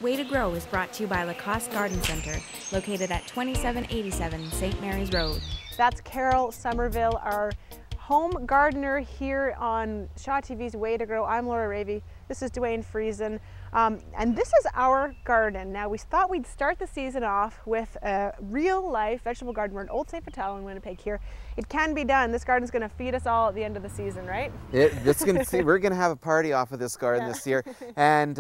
Way to Grow is brought to you by Lacoste Garden Center, located at 2787 St. Mary's Road. That's Carol Somerville, our home gardener here on Shaw TV's Way to Grow. I'm Laura Ravey. This is Dwayne Friesen. And this is our garden. Now, we thought we'd start the season off with a real-life vegetable garden. We're in Old St. Vital in Winnipeg here. It can be done. This garden's going to feed us all at the end of the season, right? We're going to have a party off of this garden this year. And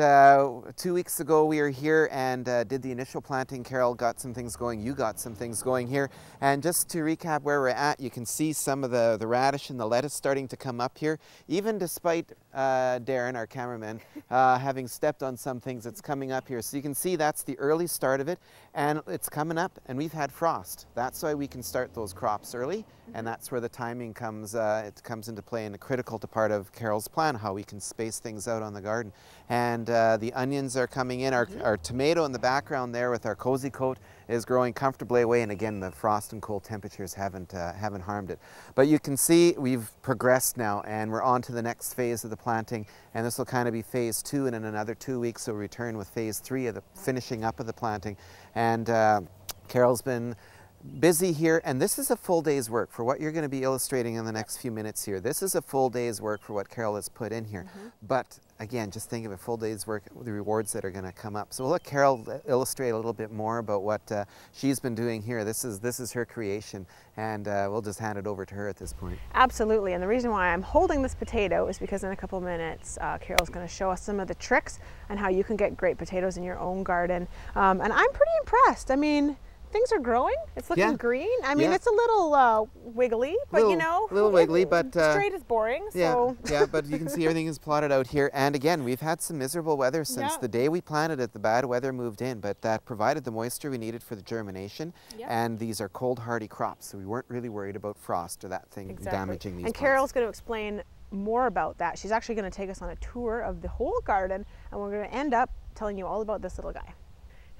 2 weeks ago, we were here and did the initial planting. Carol got some things going. You got some things going here. And just to recap where we're at, you can see some of the radish and the lettuce starting to come up here. Even despite Darren, our cameraman, having stepped on some things, it's coming up here. So you can see that's the early start of it, and it's coming up, and we've had frost. That's why we can start those crops early, and that's where the timing comes, it comes into play, and a critical part of Carol's plan, how we can space things out on the garden. And the onions are coming in. Our tomato in the background there with our cozy coat is growing comfortably away, and again, the frost and cold temperatures haven't harmed it. But you can see we've progressed now, and we're on to the next phase of the planting, and this will kind of be phase 2, and in another 2 weeks we'll return with phase 3 of the finishing up of the planting. And Carol's been busy here, and this is a full day's work for what you're going to be illustrating in the next few minutes here. This is a full day's work for what Carol has put in here. But again, just think of a full day's work, the rewards that are going to come up. So we'll let Carol illustrate a little bit more about what she's been doing here. This is her creation, and we'll just hand it over to her at this point. Absolutely, and the reason why I'm holding this potato is because in a couple minutes, Carol's going to show us some of the tricks and how you can get great potatoes in your own garden. And I'm pretty impressed. I mean, things are growing. It's looking green. I mean, it's a little wiggly, but you know, a little wiggly, but straight is boring. So. Yeah, but you can see everything is plotted out here. And again, we've had some miserable weather since the day we planted it. The bad weather moved in, but that provided the moisture we needed for the germination. And these are cold, hardy crops, so we weren't really worried about frost or that thing damaging these. And Carol's going to explain more about that. She's actually going to take us on a tour of the whole garden, and we're going to end up telling you all about this little guy.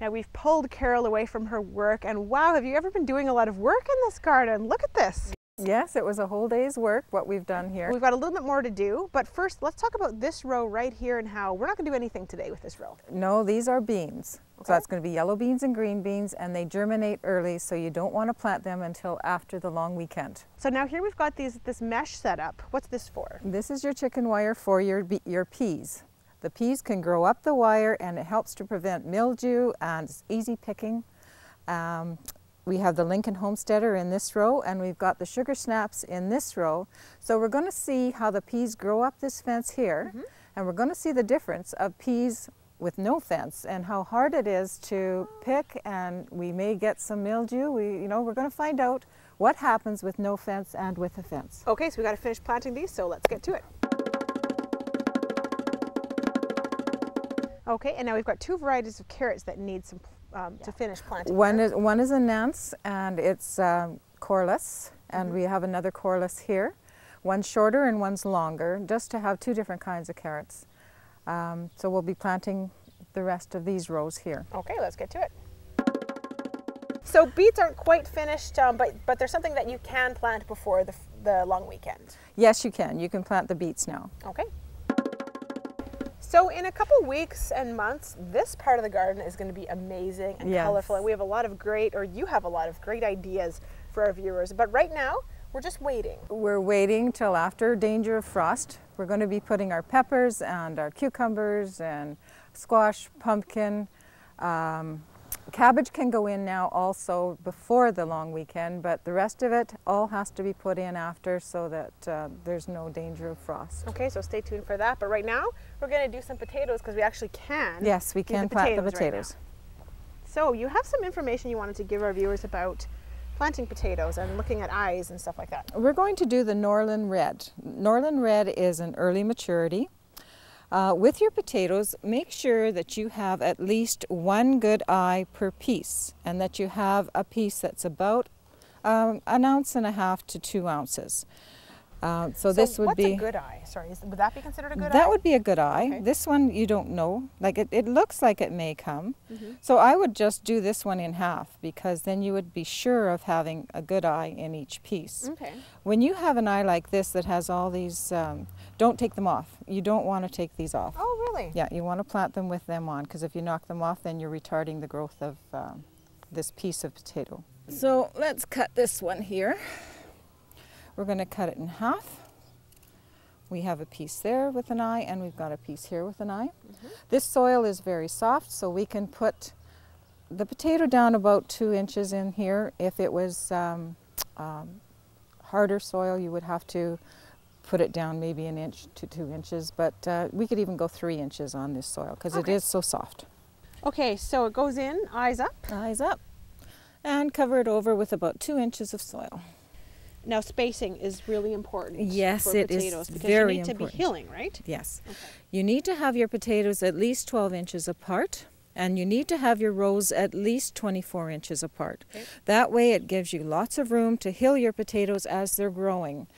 Now, we've pulled Carol away from her work, and wow, have you ever been doing a lot of work in this garden? Look at this. Yes, it was a whole day's work, what we've done here. We've got a little bit more to do, but first let's talk about this row right here and how we're not going to do anything today with this row. No, these are beans. So that's going to be yellow beans and green beans, and they germinate early, so you don't want to plant them until after the long weekend. So now here we've got this mesh set up. What's this for? This is your chicken wire for your peas. The peas can grow up the wire, and it helps to prevent mildew, and it's easy picking. We have the Lincoln Homesteader in this row, and we've got the Sugar Snaps in this row. So we're going to see how the peas grow up this fence here, and we're going to see the difference of peas with no fence and how hard it is to pick, and we may get some mildew. We're going to find out what happens with no fence and with a fence. Okay, so we got to finish planting these, so let's get to it. Okay, and now we've got 2 varieties of carrots that need some to finish planting. One is a Nance, and it's coreless, and we have another coreless here. One's shorter and one's longer, just to have 2 different kinds of carrots. So we'll be planting the rest of these rows here. Okay, let's get to it. So beets aren't quite finished, but there's something that you can plant before the long weekend. Yes, you can. You can plant the beets now. Okay. So in a couple weeks and months, this part of the garden is going to be amazing and colorful. And we have a lot of you have a lot of great ideas for our viewers. But right now, we're just waiting. We're waiting till after danger of frost. We're going to be putting our peppers and our cucumbers and squash, pumpkin. Cabbage can go in now also before the long weekend, but the rest of it all has to be put in after so that there's no danger of frost. Okay, so stay tuned for that. But right now, we're going to do some potatoes because we actually can. Yes, we can plant the potatoes. Right, so you have some information you wanted to give our viewers about planting potatoes and looking at eyes and stuff like that. We're going to do the Norland Red. Norland Red is an early maturity. With your potatoes, make sure that you have at least 1 good eye per piece, and that you have a piece that's about 1.5 ounces to 2 ounces. So this would what's be a good eye? Sorry, would that be considered a good eye? That would be a good eye. Okay. This one you don't know. Like it looks like it may come. So I would just do this one in half, because then you would be sure of having a good eye in each piece. Okay. When you have an eye like this that has all these, don't take them off. You don't want to take these off. Oh, really? Yeah, you want to plant them with them on, because if you knock them off, then you're retarding the growth of this piece of potato. So let's cut this one here. We're going to cut it in half. We have a piece there with an eye, and we've got a piece here with an eye. This soil is very soft, so we can put the potato down about 2 inches in here. If it was harder soil, you would have to put it down maybe 1 inch to 2 inches, but we could even go 3 inches on this soil, because it is so soft. Okay, so it goes in, eyes up. Eyes up, and cover it over with about 2 inches of soil. Now spacing is really important. Yes, for it is potatoes, because very you need to important. be healing, right? Yes. Okay. You need to have your potatoes at least 12 inches apart, and you need to have your rows at least 24 inches apart. Okay. That way it gives you lots of room to hill your potatoes as they're growing.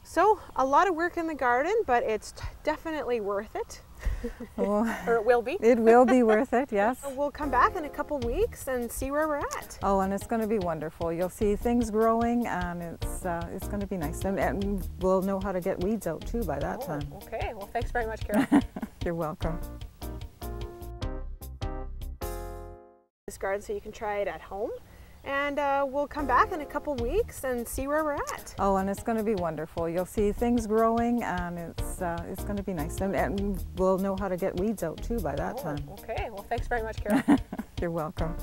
So a lot of work in the garden, but it's definitely worth it. Oh, Or it will be. it will be worth it, yes. We'll come back in a couple weeks and see where we're at. Oh, and it's going to be wonderful. You'll see things growing, and it's going to be nice. And we'll know how to get weeds out too by that time. Okay, well thanks very much, Carol. You're welcome. This garden so you can try it at home. And we'll come back in a couple weeks and see where we're at. Oh, and it's going to be wonderful. You'll see things growing, and it's going to be nice. And we'll know how to get weeds out too by that time. Okay, well thanks very much, Carol. You're welcome.